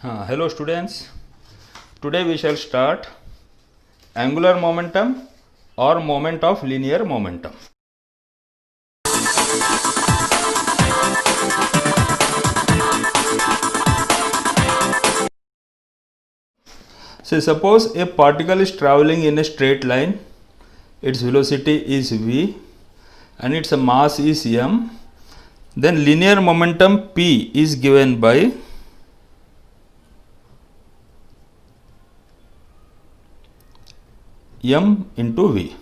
Hello students, today we shall start angular momentum or moment of linear momentum. So suppose a particle is traveling in a straight line, its velocity is v and its mass is m, then linear momentum p is given by m into v.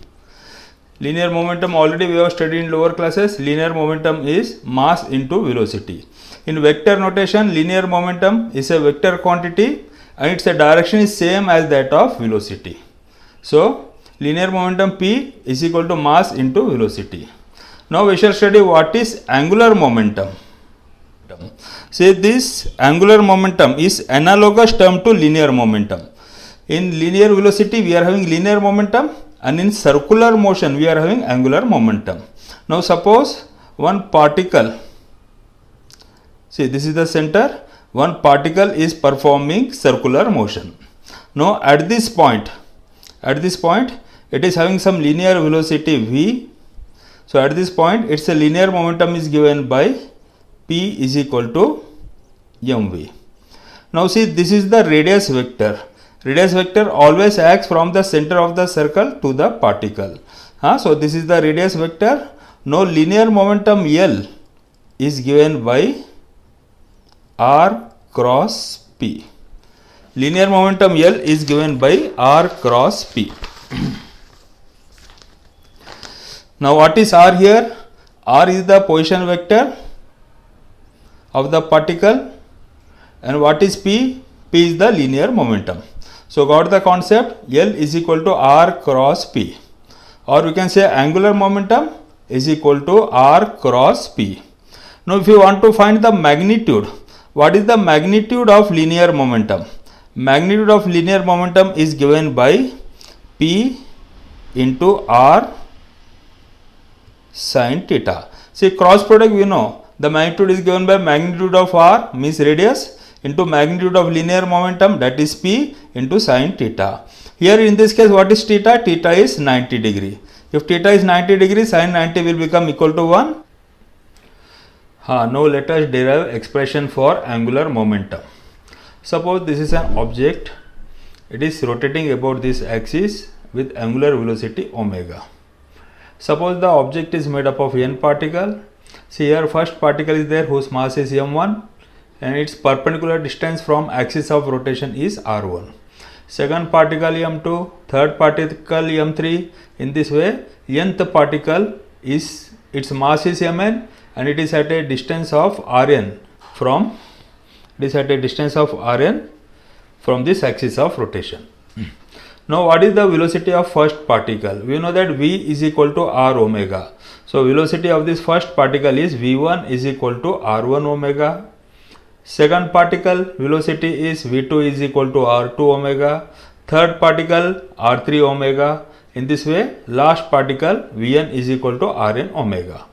Linear momentum already we have studied in lower classes. Linear momentum is mass into velocity. In vector notation, linear momentum is a vector quantity and its direction is same as that of velocity. So linear momentum p is equal to mass into velocity. Now we shall study what is angular momentum. Say this angular momentum is analogous term to linear momentum. In linear velocity we are having linear momentum and in circular motion we are having angular momentum. Now suppose one particle, see this is the center, one particle is performing circular motion. Now at this point it is having some linear velocity v. So at this point its a linear momentum is given by p is equal to mv. Now see this is the radius vector. Radius vector always acts from the center of the circle to the particle. So this is the radius vector. Now linear momentum L is given by r cross p. Linear momentum L is given by r cross p. Now what is r here? R is the position vector of the particle and what is p? P is the linear momentum. So got the concept, L is equal to r cross p, or we can say angular momentum is equal to r cross p. Now if you want to find the magnitude, what is the magnitude of linear momentum? Magnitude of linear momentum is given by p into r sin theta. See cross product we know the magnitude is given by magnitude of r means radius into magnitude of linear momentum, that is p into sin theta. Here in this case what is theta? Theta is 90 degree. If theta is 90 degree, sin 90 will become equal to 1. Now let us derive expression for angular momentum. Suppose this is an object, it is rotating about this axis with angular velocity omega. Suppose the object is made up of n particle. See here first particle is there whose mass is m1 and its perpendicular distance from axis of rotation is r1. Second particle m2, third particle m3. In this way nth particle is, its mass is mn and it is at a distance of rn from, this axis of rotation. Now what is the velocity of first particle? We know that v is equal to r omega. So velocity of this first particle is v1 is equal to r1 omega. Second particle velocity is v2 is equal to r2 omega. Third particle r3 omega. In this way last particle vn is equal to rn omega.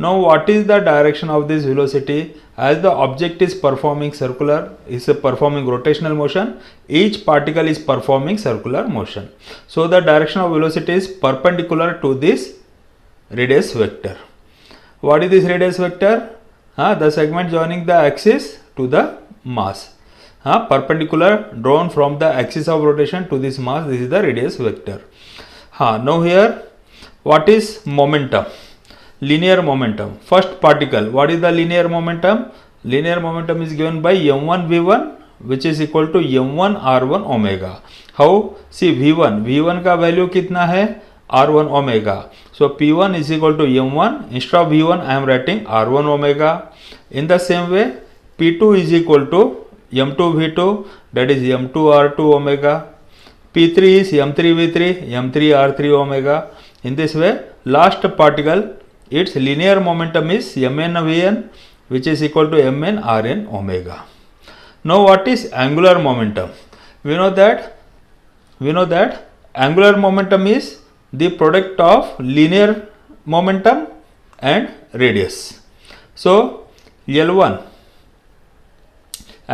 Now what is the direction of this velocity? As the object is performing rotational motion, each particle is performing circular motion. So the direction of velocity is perpendicular to this radius vector. What is this radius vector? The segment joining the axis to the mass. Perpendicular drawn from the axis of rotation to this mass, this is the radius vector. Now here what is momentum? Linear momentum. First particle, what is the linear momentum? Linear momentum is given by m1 v1 which is equal to m1 r1 omega. How? See v1 का value कितना है? r1 omega. So p1 is equal to m1. Instead of v1 I am writing r1 omega. In the same way p2 is equal to m2 v2, that is m2 r2 omega. p3 is m3 v3, m3 r3 omega. In this way last particle, its linear momentum is mn vn which is equal to mn rn omega. Now what is angular momentum? We know that angular momentum is the product of linear momentum and radius. So L1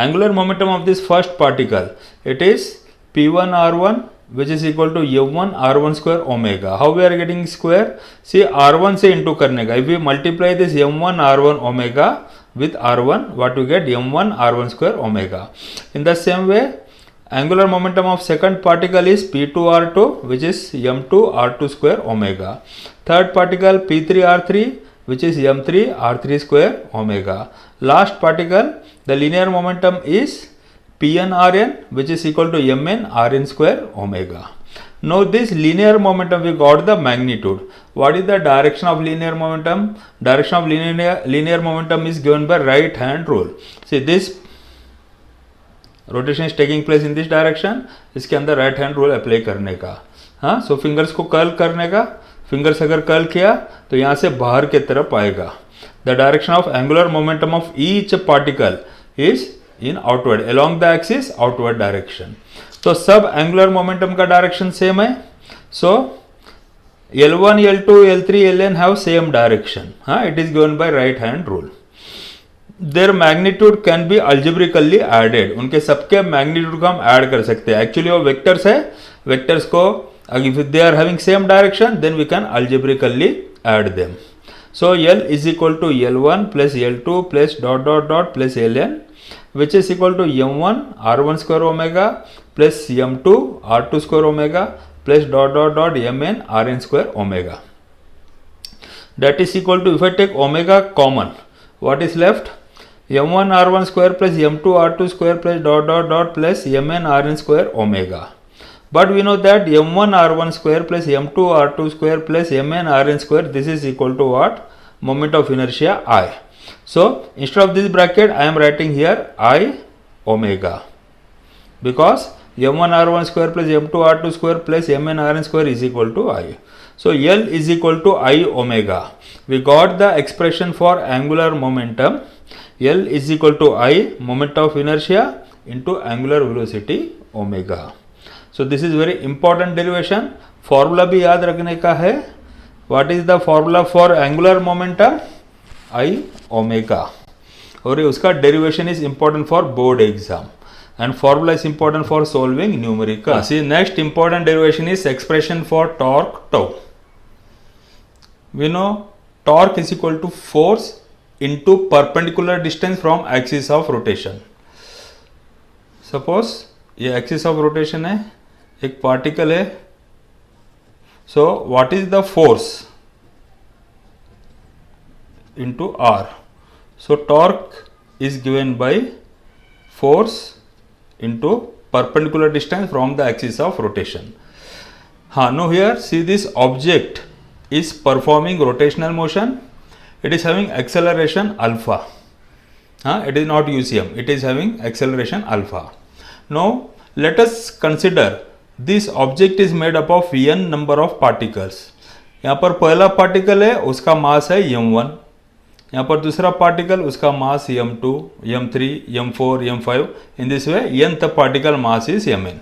angular momentum of this first particle, it is p1 r1 which is equal to m1 r1 square omega. How we are getting square? See, r1 से into करने का, if we multiply this m1 r1 omega with r1, what you get? m1 r1 square omega. In the same way, angular momentum of second particle is p2 r2 which is m2 r2 square omega. Third particle p3 r3 which is m3 r3 square omega. Last particle, the linear momentum is Pn Rn which is equal to Mn Rn square omega. Now this linear momentum, we got the magnitude. What is the direction of linear momentum? Direction of linear momentum is given by right hand rule. See, this rotation is taking place in this direction. इसके अंदर right hand rule apply करने का. हाँ, so fingers को curl करने का. Fingers अगर curl किया तो यहाँ से बाहर की तरफ आएगा. The direction of angular momentum of each particle is in outward, along the axis outward direction. तो सब angular momentum का direction same है. So L1, L2, L3, Ln have same direction. It is given by right hand rule. Their magnitude can be algebraically added. उनके सबके magnitude को हम add कर सकते हैं. Actually वो vectors है. Vectors को if they are having same direction, then we can algebraically add them. So L is equal to L1 plus L2 plus dot dot dot plus Ln, which is equal to m1 r1 square omega plus m2 r2 square omega plus dot dot dot mn rn square omega. That is equal to, if I take omega common, what is left? m1 r1 square plus m2 r2 square plus dot dot dot plus mn rn square omega. But we know that m1 r1 square plus m2 r2 square plus mn rn square, this is equal to what? Moment of inertia I. So instead of this bracket, I am writing here I omega, because m1 r1 square plus m2 r2 square plus mn rn square is equal to I. So L is equal to I omega. We got the expression for angular momentum. L is equal to I moment of inertia into angular velocity omega. So this is very important derivation. Formula भी याद रखने का है. What is the formula for angular momentum? I omega. और उसका derivation is important for board exam, and formula is important for solving numerical. See, next important derivation is expression for torque tau. We know torque is equal to force into perpendicular distance from axis of rotation. Suppose ये axis of rotation है, एक particle है. So what is the force into R? So torque is given by force into perpendicular distance from the axis of rotation. Now here see, this object is performing rotational motion. It is having acceleration alpha. It is not UCM, it is having acceleration alpha. Now let us consider this object is made up of n number of particles. यहाँ पर पहला particle है, उसका मास है m1. यहाँ पर दूसरा particle, उसका मास m2, m3, m4, m5. In this way, nth particle mass is mn.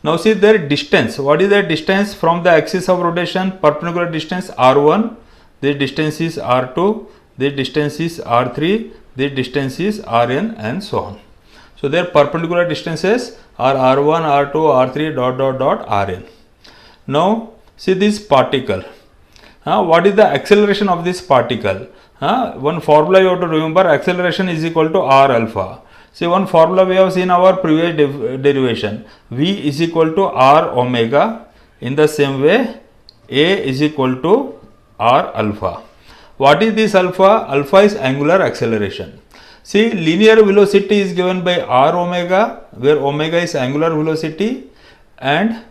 Now see their distance. What is their distance from the axis of rotation? Perpendicular distance r1. This distance is r2. This distance is r3. This distance is rn, and so on. So their perpendicular distances are r1, r2, r3 dot dot dot rn. Now see this particle. What is the acceleration of this particle? One formula you have to remember, acceleration is equal to r alpha. See, one formula we have seen our previous derivation, v is equal to r omega. In the same way, a is equal to r alpha. What is this alpha? Alpha is angular acceleration. See, linear velocity is given by r omega, where omega is angular velocity, and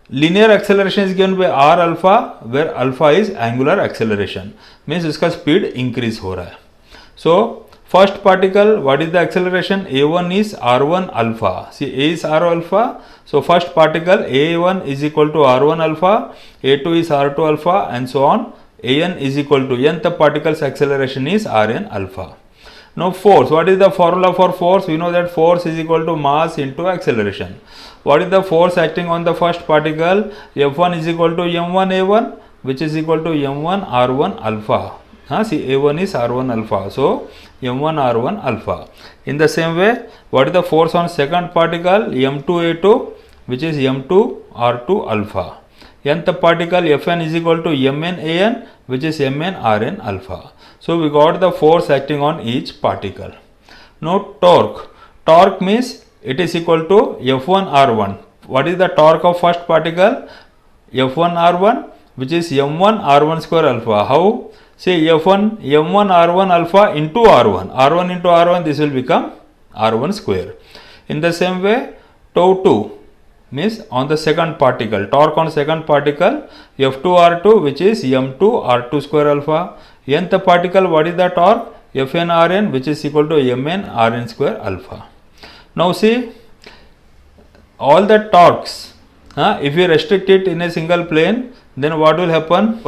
linear acceleration is given by r alpha, where alpha is angular acceleration. Means इसका speed increase हो रहा है. So first particle, what is the acceleration? A1 is r1 alpha. See, A is r alpha. So first particle A1 is equal to r1 alpha, A2 is r2 alpha, and so on. An is equal to nth particle's acceleration is rn alpha. Now force, what is the formula for force? We know that force is equal to mass into acceleration. What is the force acting on the first particle? F1 is equal to m1 a1, which is equal to m1 r1 alpha. see a1 is r1 alpha, so m1 r1 alpha. In the same way, what is the force on second particle m2 a2, which is m2 r2 alpha. Nth particle Fn is equal to Mn An, which is Mn Rn alpha. So we got the force acting on each particle. Now torque. Torque means it is equal to F1 R1. What is the torque of first particle? F1 R1, which is M1 R1 square alpha. How? Say M1 R1 alpha into R1. R1 into R1, this will become R1 square. In the same way, tau 2 means on the second particle, torque on second particle F2 R2, which is M2 R2 square alpha. Nth particle, what is the torque? Fn Rn, which is equal to Mn Rn square alpha. Now see, all the torques, if you restrict it in a single plane, then what will happen?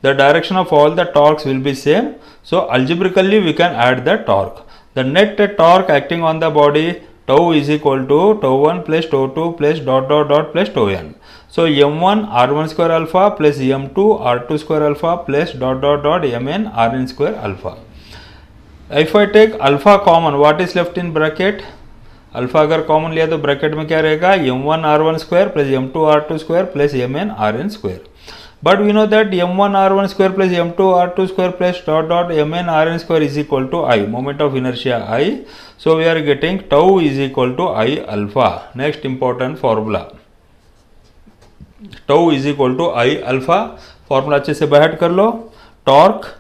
The direction of all the torques will be same. So algebraically we can add the torque. The net torque acting on the body, tau is equal to tau 1 plus tau 2 plus dot dot dot plus tau n. So m1 r1 square alpha plus m2 r2 square alpha plus dot dot dot mn rn square alpha. If I take alpha common, what is left in bracket? Alpha अगर common लिया तो bracket में क्या रहेगा? m1 r1 square plus m2 r2 square plus mn rn square. But we know that m1 r1 square plus m2 r2 square plus dot dot mn rn square is equal to I, moment of inertia I. So we are getting tau is equal to I alpha. Next important formula, tau is equal to I alpha. Formula अच्छे से बैठ कर लो. Torque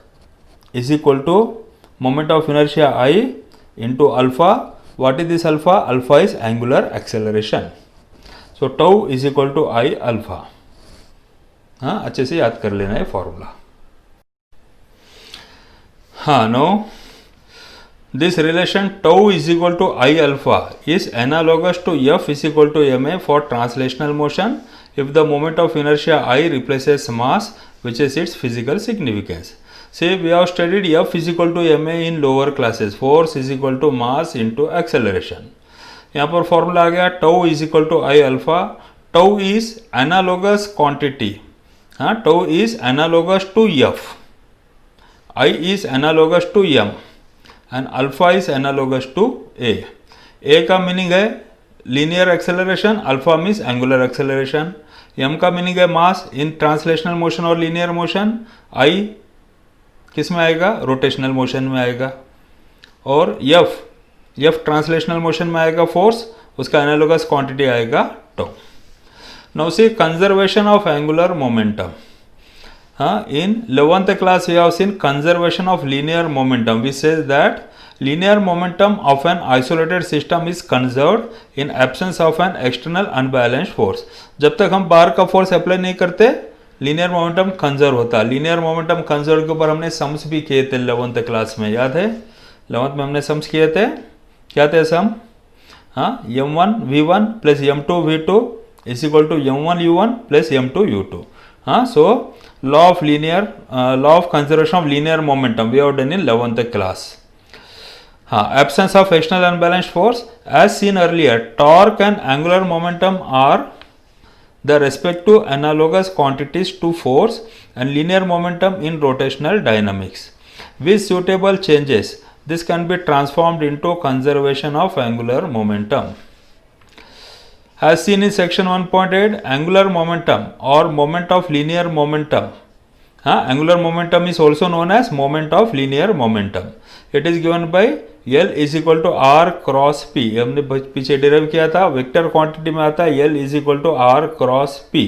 is equal to moment of inertia I into alpha. What is this alpha? Alpha is angular acceleration. So tau is equal to I alpha. अच्छे से याद कर लेना है formula. Know this relation tau is equal to I alpha is analogous to F is equal to ma for translational motion if the moment of inertia I replaces mass, which is its physical significance. Say we have studied F is equal to ma in lower classes. Force is equal to mass into acceleration. यहाँ पर formula आ गया tau is equal to I alpha. Tau is analogous quantity. Tau is analogous to F. I is analogous to m and alpha is analogous to a. A का meaning है linear acceleration, alpha means angular acceleration. m का meaning है मास इन translational motion और linear motion. I किस में आएगा? Rotational motion में आएगा. और F ट्रांसलेशनल मोशन में आएगा फोर्स, उसका एनालोगस क्वांटिटी आएगा tau. Now see conservation of angular momentum. In 11th class we have seen conservation of linear momentum, which says that linear momentum of an isolated system is conserved in absence of an external unbalanced force. जब तक हम बाहर का force apply नहीं करते, linear momentum conserve होता है. Linear momentum conserve के ऊपर हमने सम्स भी किए थे 11th क्लास में, याद है? 11th में हमने सम्स किए थे. क्या थे सम? m1 v1 plus m2 v2 is equal to m1 u1 plus m2 u2. So law of conservation of linear momentum we have done in 11th class. Absence of external unbalanced force, as seen earlier, torque and angular momentum are the respective analogous quantities to force and linear momentum in rotational dynamics. With suitable changes, this can be transformed into conservation of angular momentum. As seen in section 1.8, angular momentum or moment of linear momentum. Angular momentum is also known as moment of linear momentum. It is given by L is equal to R cross P. हमने पीछे derive किया था, vector quantity में आता है L is equal to R cross P.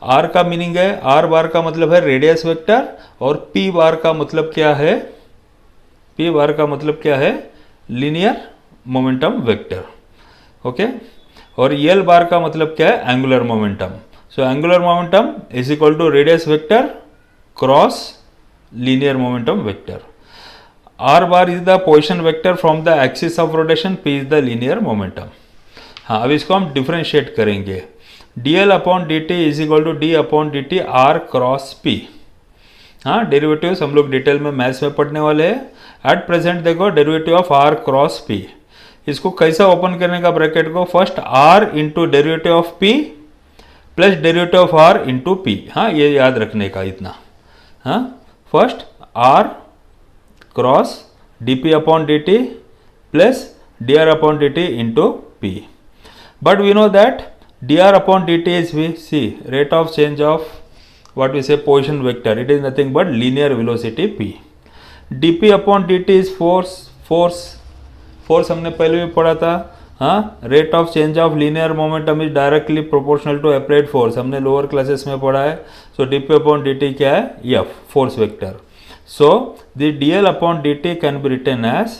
R का meaning है, R बार का मतलब है रेडियस वेक्टर और P बार का मतलब क्या है? P बार का मतलब क्या है? Linear momentum vector. ओके. और L बार का मतलब क्या है? Angular momentum. So angular momentum is equal to radius vector cross linear momentum vector. R bar is the position vector from the axis of rotation, P is the linear momentum. अब इसको हम differentiate करेंगे. dl upon dt is equal to d upon dt r cross p. Derivatives हम लोग detail में maths में पढ़ने वाले हैं. एट प्रेजेंट देखो derivative of r cross p. इसको कैसा ओपन करने का ब्रैकेट को? First r into derivative of p plus derivative of r into p. ये याद रखने का इतना. फर्स्ट r cross dp upon dt plus dr upon dt into p. But we know that dr upon dt is v, see, rate of change of what we say position vector. It is nothing but linear velocity p. dp upon dt is force हमने पहले भी पढ़ा था. हाँ, rate of change of linear momentum is directly proportional to applied force, हमने lower classes में पढ़ा है. सो dp अपॉन dt क्या है? f, force vector. So the dl upon dt can be written as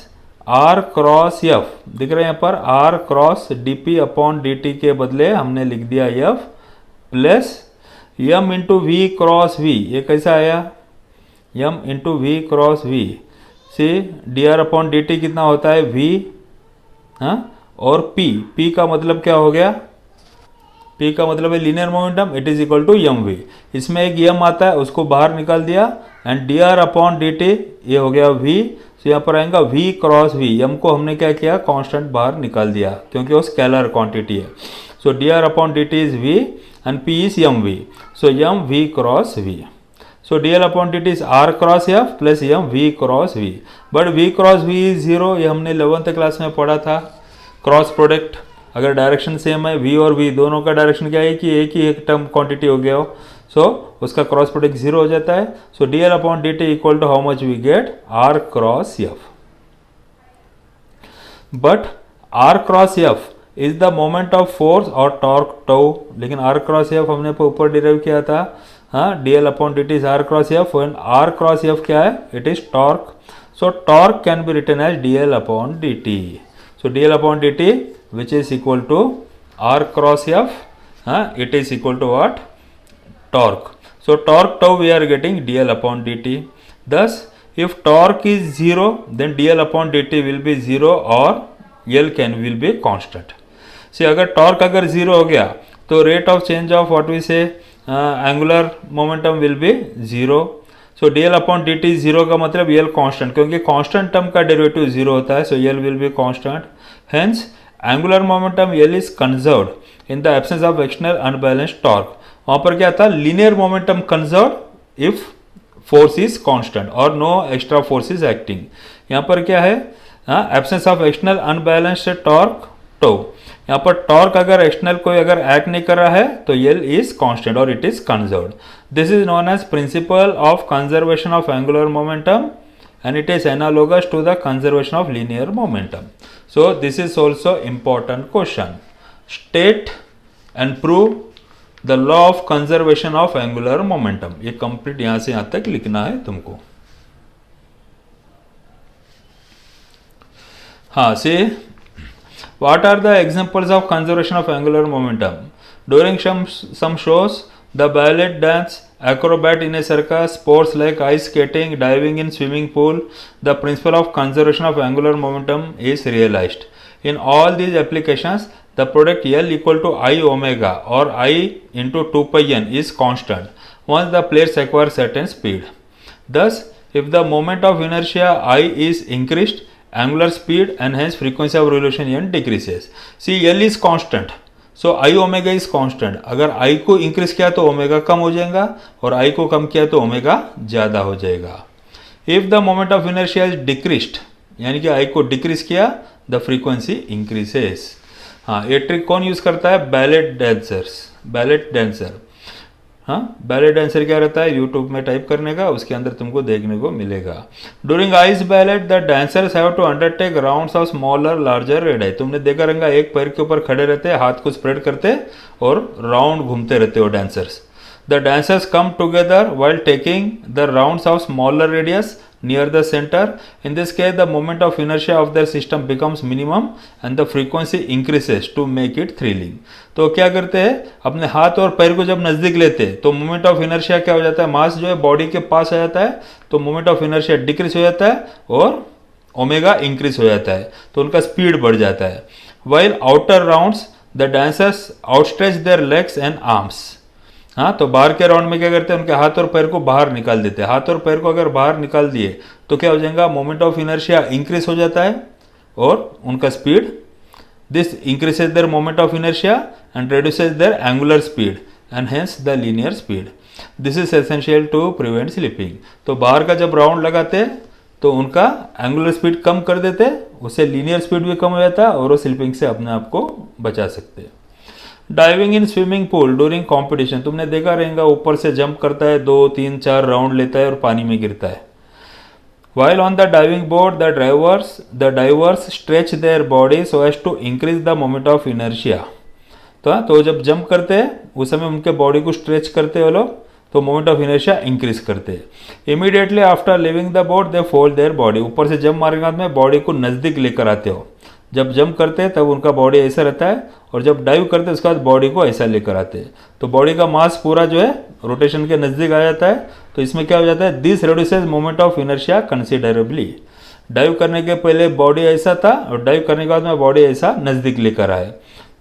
r cross f. दिख रहे हैं यहाँ पर r cross dp upon dt के बदले हमने लिख दिया f plus m into v cross v. ये कैसा आया? m into v cross v. See dr upon dt कितना होता है? v. हाँ, और p का मतलब क्या हो गया? p का मतलब है linear momentum, it is equal to mv. इसमें एक m आता है, उसको बाहर निकाल दिया एंड dr अपॉन dt ये हो गया v. तो यहाँ पर आएगा v क्रॉस v. m को हमने क्या किया? कांस्टेंट बाहर निकाल दिया क्योंकि वो स्केलर क्वांटिटी है. सो dr upon dt is v and p is mv. So mv cross v. So dl upon dt is r cross f plus m v cross v. But v cross v is 0. ये हमने 11th class में पढ़ा था. Cross product अगर direction same है, v और v दोनों का डायरेक्शन क्या है कि एक ही एक टर्म क्वांटिटी हो गया हो, सो उसका क्रॉस प्रोडक्ट 0 हो जाता है. So dl upon dt equal to how much we get? r cross f. But r cross f is the moment of force और टॉर्क टो. लेकिन r क्रॉस f हमने ऊपर डिराइव किया था. हाँ, dl upon dt is r cross f and r cross f क्या है? It is torque. So torque can be written as dl upon dt. So dl upon dt which is equal to r cross f, it is equal to what? Torque. So torque tau we are getting dl upon dt. Thus if torque is 0 then dl upon dt will be 0 or l will be constant. See, अगर torque अगर 0 हो गया तो rate of change of what we say angular momentum will be 0. So dl upon dt is 0 का मतलब l constant, क्योंकि constant term का derivative 0 होता है, so l will be constant. Hence angular momentum l is conserved in the absence of external unbalanced torque. वहाँ पर क्या था? linear momentum conserved if force is constant or no extra force is acting. यहाँ पर क्या है? absence of external unbalanced torque tau. यहाँ पर टॉर्क अगर एक्सटर्नल कोई अगर एक्ट नहीं कर रहा है तो एल इज कांस्टेंट और it is conserved. This is known as principle of conservation of angular momentum and it is analogous to the conservation of linear momentum. So this is also important question. State and prove the law of conservation of angular momentum. ये complete यहां से यहां तक लिखना है तुमको. हाँ, से what are the examples of conservation of angular momentum? During some shows, the ballet dance, acrobat in a circus, sports like ice skating, diving in swimming pool, the principle of conservation of angular momentum is realized. In all these applications, the product L equal to I omega or I into 2 pi n is constant once the players acquire certain speed. Thus, if the moment of inertia I is increased, angular speed and hence frequency of revolution n decreases. See, L is constant, so I omega is constant. अगर I को increase किया तो omega कम हो जाएगा और I को कम किया तो ओमेगा ज़्यादा हो जाएगा. If the moment of inertia is decreased, यानी कि I को decrease किया, the frequency increases. हाँ, ये ट्रिक कौन यूज़ करता है? Ballot dancer. हाँ, बैलेट डांसर क्या रहता है? यूट्यूब में टाइप करने का, उसके अंदर तुमको देखने को मिलेगा. During ice ballet the dancers have to undertake rounds of smaller larger radii. तुमने देखा रहेगा एक पैर के ऊपर खड़े रहते, हाथ को स्प्रेड करते और राउंड घूमते रहते हो dancers. The dancers come together while taking the rounds of smaller radius near the center. In this case, the moment of inertia of the system becomes minimum and the frequency increases to make it thrilling. तो क्या करते हैं? अपने हाथ और पैर को जब नज़दीक लेते हैं तो मोमेंट ऑफ इनर्शिया क्या हो जाता है? मास जो है बॉडी के पास आ जाता है, तो मोमेंट ऑफ इनर्शिया डिक्रीज हो जाता है और ओमेगा इंक्रीज हो जाता है, तो उनका स्पीड बढ़ जाता है. While outer rounds, the dancers outstretch their legs and arms. हाँ, तो बाहर के राउंड में क्या करते हैं? उनके हाथ और पैर को बाहर निकाल देते हैं. हाथ और पैर को अगर बाहर निकाल दिए तो क्या हो जाएगा? मोमेंट ऑफ इनर्शिया इंक्रीज हो जाता है और उनका speed, this increases their moment of inertia and reduces their angular speed and hence the linear speed. This is essential to prevent slipping. तो बाहर का जब राउंड लगाते तो उनका एंगुलर स्पीड कम कर देते, उससे लीनियर स्पीड भी कम हो जाता और वो स्लिपिंग से अपने आप को बचा सकते। Diving in swimming pool during competition, तुमने देखा रहेगा ऊपर से जंप करता है, 2 3 4 राउंड लेता है और पानी में गिरता है। While on the diving board, the divers stretch their body so as to increase the moment of inertia. तो जब जंप करते हैं उस समय उनके बॉडी को स्ट्रेच करते हैं वो लोग, तो मोमेंट ऑफ इनर्शिया इंक्रीज करते हैं। Immediately after living the board they fold their body, ऊपर से जंप मारने के बाद में बॉडी को नज़दीक लेकर आते हो। जब जंप करते हैं तब उनका बॉडी ऐसा रहता है, और जब डाइव करते हैं उसके बाद बॉडी को ऐसा लेकर आते हैं, तो बॉडी का मास पूरा जो है रोटेशन के नज़दीक आ जाता है। तो इसमें क्या हो जाता है, this reduces moment of inertia considerably. Dive करने के पहले बॉडी ऐसा था और डाइव करने के बाद में बॉडी ऐसा नज़दीक लेकर आए।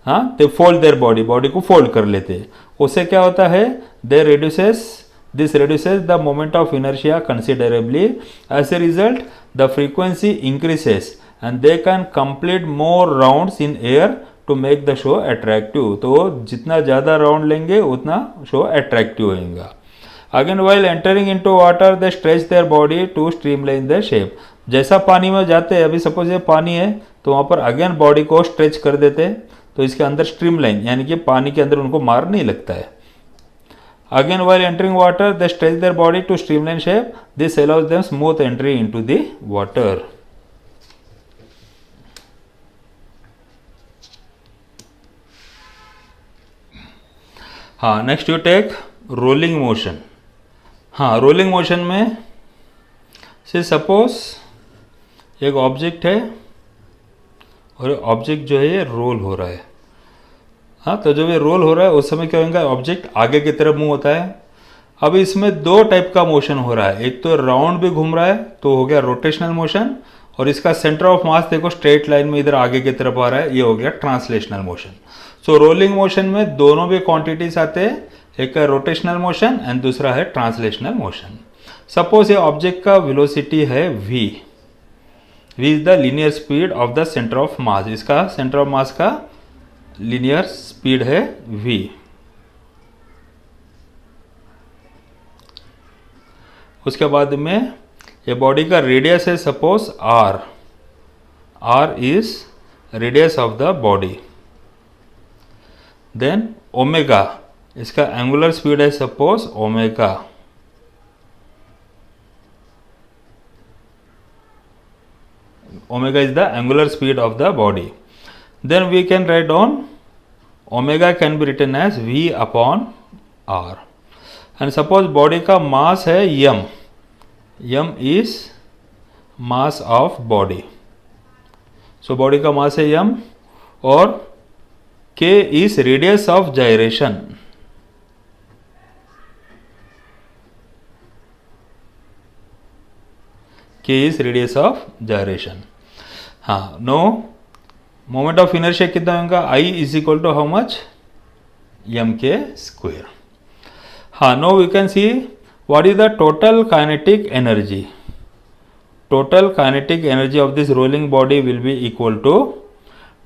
हाँ, तो फोल्ड देयर बॉडी, बॉडी को फोल्ड कर लेते हैं। उससे क्या होता है, this reduces the moment of inertia considerably. As a result, the frequency increases and they can complete more rounds in air to make the show attractive. तो जितना ज़्यादा राउंड लेंगे उतना शो अट्रैक्टिव होगा। Again, while entering into water, they stretch their body to streamline their shape. जैसा पानी में जाते हैं, अभी सपोज ये पानी है तो वहाँ पर अगेन बॉडी को स्ट्रेच कर देते हैं, तो इसके अंदर स्ट्रीमलाइन यानी कि पानी के अंदर उनको मार नहीं लगता है। Again, while entering water, they stretch their body to streamline shape. This allows them smooth entry into the water. हाँ, next you take rolling motion. हाँ, rolling motion में से सपोज एक ऑब्जेक्ट है और ऑब्जेक्ट जो है ये रोल हो रहा है। हाँ, तो जब ये रोल हो रहा है उस समय क्या होगा, ऑब्जेक्ट आगे की तरफ मूव होता है। अब इसमें 2 टाइप का मोशन हो रहा है, एक तो राउंड भी घूम रहा है तो हो गया रोटेशनल मोशन, और इसका सेंटर ऑफ मास देखो स्ट्रेट लाइन में इधर आगे की तरफ आ रहा है, ये हो गया ट्रांसलेशनल मोशन। सो रोलिंग मोशन में दोनों भी क्वांटिटीज आते हैं, एक है रोटेशनल मोशन एंड दूसरा है ट्रांसलेशनल मोशन। सपोज ये ऑब्जेक्ट का वेलोसिटी है v is the linear speed of the centre of mass, इसका सेंटर ऑफ मास का लीनियर स्पीड है v। उसके बाद में ये बॉडी का रेडियस है suppose r is radius of the body. Then omega, इसका एंगुलर स्पीड है suppose omega. Omega is the angular speed of the body. Then we can write down omega can be written as v upon r. And suppose body का mass है m is mass of body. So body का mass है m और k is radius of gyration. k is radius of gyration. हाँ, now moment of inertia कितना होगा, I is equal to how much, m²। हाँ, now we can see what is the total kinetic energy. Total kinetic energy of this rolling body will be equal to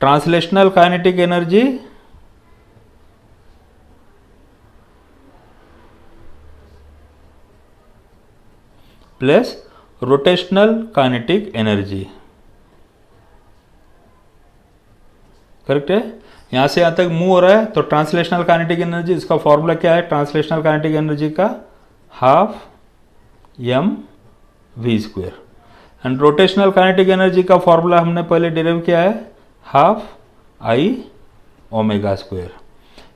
translational kinetic energy plus rotational kinetic energy. Correct है, यहाँ से यहाँ तक move हो रहा है तो ट्रांसलेशनल काइनेटिक एनर्जी, इसका फॉर्मूला क्या है ट्रांसलेशनल काइनेटिक एनर्जी का, half mv²। And rotational kinetic energy का फॉर्मूला हमने पहले डिराइव किया है, half I⍵²।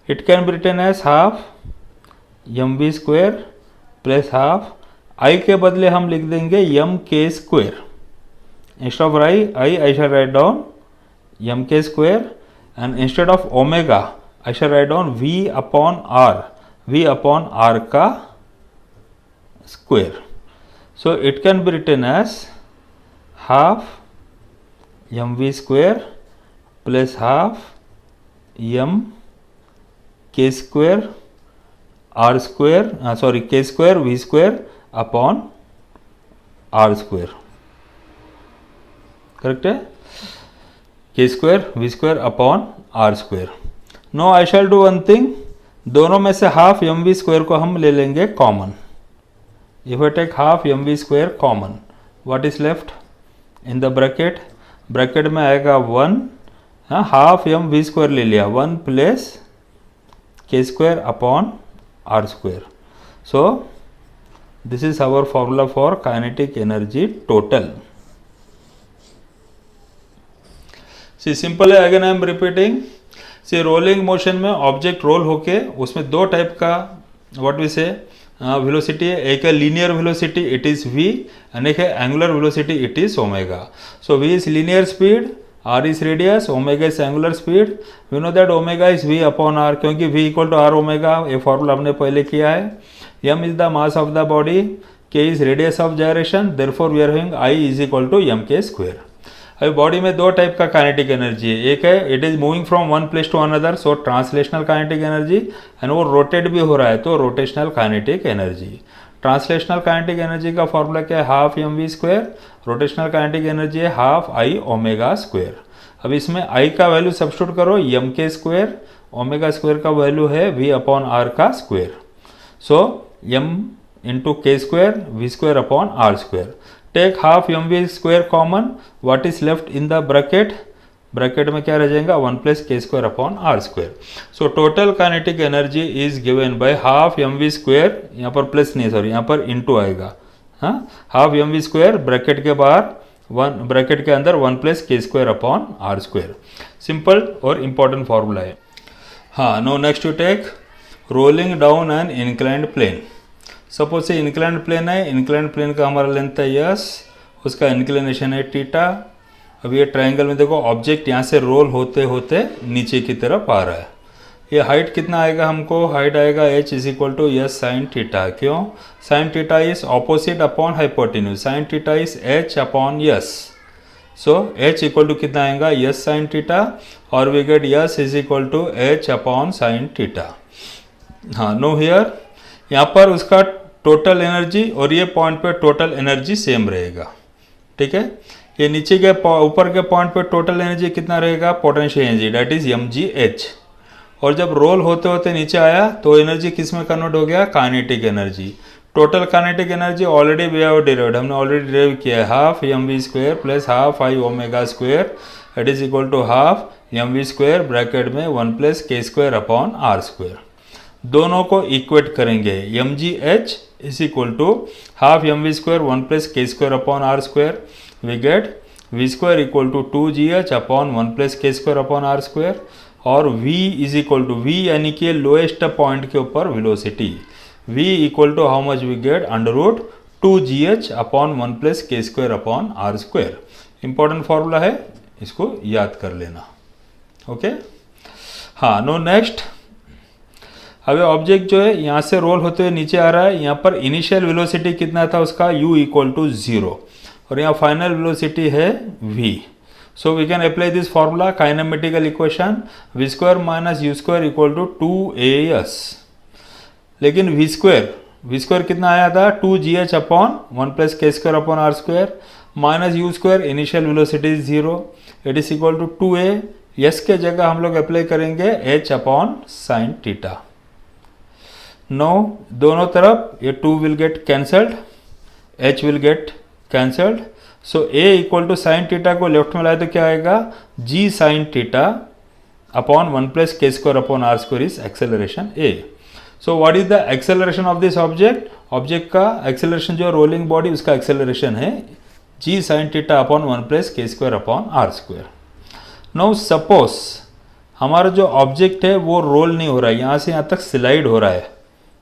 It can be written as half mv² plus half I के बदले हम लिख देंगे mk²। Instead of I shall write down mk², and instead of omega I shall write down v upon r का square. So it can be written as half mv² plus half mk² k² v² upon r²। Correct है, k² v² upon r²। Now I shall do one thing, दोनों में से half M V square को हम ले लेंगे common. If I take half M V square common, what is left in the bracket, bracket में आएगा 1, हाँ हाफ एम वी स्क्वायर ले लिया, 1 प्लस के square upon are square. So this is our formula for kinetic energy total. See simple है, again I am repeating. See rolling motion में object roll होके उसमें दो टाइप का व्हाट वी से वेलोसिटी है, एक है linear velocity it is v and एक है angular velocity it is omega. So v is linear speed, r is radius, omega is angular speed. We know that omega is v upon r, क्योंकि v equal to r omega, ये formula हमने पहले किया है। m is the mass of the body, k is radius of gyration, therefore we are having I is equal to mk square. अभी body में दो type का काइनेटिक एनर्जी है, एक है it is moving from one place to another, so translational kinetic energy, and वो rotate भी हो रहा है तो rotational kinetic energy. Translational kinetic energy का फॉर्मूला क्या है, half M V square, rotational kinetic energy है हाफ आई ओमेगा स्क्वायर। अब इसमें आई का वैल्यू सब्स्टिट्यूट करो M K square, omega square का वैल्यू है वी अपॉन आर का square. So M into K square V square upon are square. Take half M V square common, what is left in the bracket, bracket में क्या रह जाएगा 1 plus के square upon are square. So total kinetic energy is given by half M V square, यहाँ पर plus नहीं sorry यहाँ पर इंटू आएगा, हाँ half M V square bracket के बाहर 1 ब्रैकेट के अंदर 1 प्लस के square upon are square. Simple और इंपॉर्टेंट फॉर्मूला है। हाँ now next you take rolling down an inclined plane. Suppose से इंक्लाइंड प्लेन है, इंक्लाइंड प्लेन का हमारा लेंथ है यस, उसका इंक्लिनेशन है थीटा। अब ये ट्रायंगल में देखो ऑब्जेक्ट यहाँ से रोल होते होते नीचे की तरफ आ रहा है। ये हाइट कितना आएगा हमको, हाइट आएगा h is equal to S sine theta. क्यों, sine theta is opposite upon hypotenuse, sine theta is h upon S. So h equal to कितना आएगा यस साइन थीटा, और we get S is equal to h upon sine theta. हाँ no here, यहाँ पर उसका total energy और ये point पे टोटल एनर्जी सेम रहेगा, ठीक है। ये नीचे के ऊपर के पॉइंट पे टोटल एनर्जी कितना रहेगा, potential energy that is mgh। और जब रोल होते होते नीचे आया तो एनर्जी किस में कन्वर्ट हो गया, kinetic energy. Total kinetic energy already we have derived, हमने ऑलरेडी डिराइव किया है, half M V square plus half I omega square that is equal to half M V square bracket में 1 plus के square upon are square. दोनों को equate करेंगे, M G H is equal to half M V square 1 plus के square upon are square, we get V square equal to 2gh upon 1 plus के square upon are square, और v is equal to v यानी कि lowest point के ऊपर velocity, v equal to how much we get under root 2gh upon 1 plus के square upon are square. Important formula है, इसको याद कर लेना, ओके। हाँ नो नेक्स्ट, अभी ऑब्जेक्ट जो है यहाँ से रोल होते हुए नीचे आ रहा है, यहाँ पर इनिशियल वेलोसिटी कितना था उसका u इक्वल टू 0, और यहाँ फाइनल वेलोसिटी है v। So we can apply this formula, kinematical equation v square minus u square equal to 2as। लेकिन v स्क्वायर कितना आया था 2gh अपॉन 1 प्लस के square upon are square minus u square, initial velocity 0, it is equal to 2a। S के जगह हम लोग अप्लाई करेंगे h upon sine theta. Now दोनों तरफ ये 2 will get cancelled, h will get cancelled. So a equal to sine theta को left में लाए तो क्या आएगा g sine theta upon 1 plus के square upon are square is acceleration a। So what is the acceleration of this object, object का acceleration जो rolling body उसका एक्सेलरेशन है g sine theta upon 1 plus के square upon are square. No suppose हमारा जो object है वो role नहीं हो रहा है, यहाँ से यहाँ तक स्लाइड हो रहा है,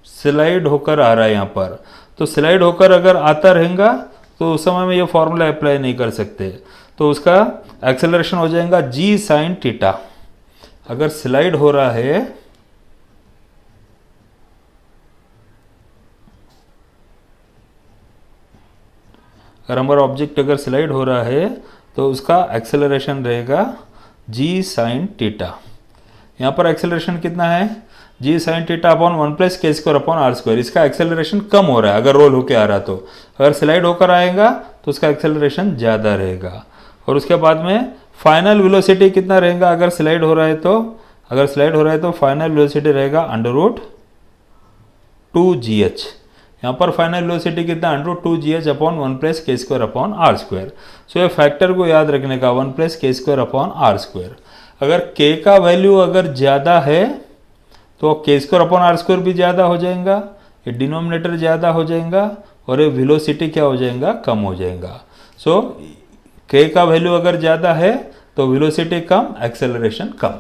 स्लाइड होकर आ रहा है यहाँ पर, तो स्लाइड होकर अगर आता रहेगा तो उस समय में ये फॉर्मूला अप्लाई नहीं कर सकते, तो उसका एक्सेलरेशन हो जाएगा g साइन थीटा। अगर स्लाइड हो रहा है अगर हमारा ऑब्जेक्ट अगर स्लाइड हो रहा है तो उसका एक्सेलरेशन रहेगा g साइन थीटा। यहाँ पर एक्सेलरेशन कितना है g sine theta upon 1 plus के स्क्वायर अपॉन आर स्क्वायर, इसका एक्सेलरेशन कम हो रहा है अगर रोल होकर आ रहा, तो अगर स्लाइड होकर आएगा तो उसका एक्सेलरेशन ज़्यादा रहेगा। और उसके बाद में फाइनल वेलोसिटी कितना रहेगा, अगर स्लाइड हो रहा है तो अगर स्लाइड हो रहा है तो फाइनल वेलोसिटी रहेगा √2gh। यहाँ पर फाइनल वेलोसिटी कितना, √2gh अपॉन 1+k²/r²। सो ये फैक्टर को याद रखने का 1+k²/r²। अगर k का वैल्यू अगर ज़्यादा है तो k²/r² भी ज़्यादा हो जाएगा, ये डिनोमिनेटर ज़्यादा हो जाएगा और ये वेलोसिटी क्या हो जाएगा, कम हो जाएगा। सो k का वैल्यू अगर ज़्यादा है तो वेलोसिटी कम, एक्सेलरेशन कम।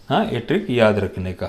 हाँ, ये ट्रिक याद रखने का।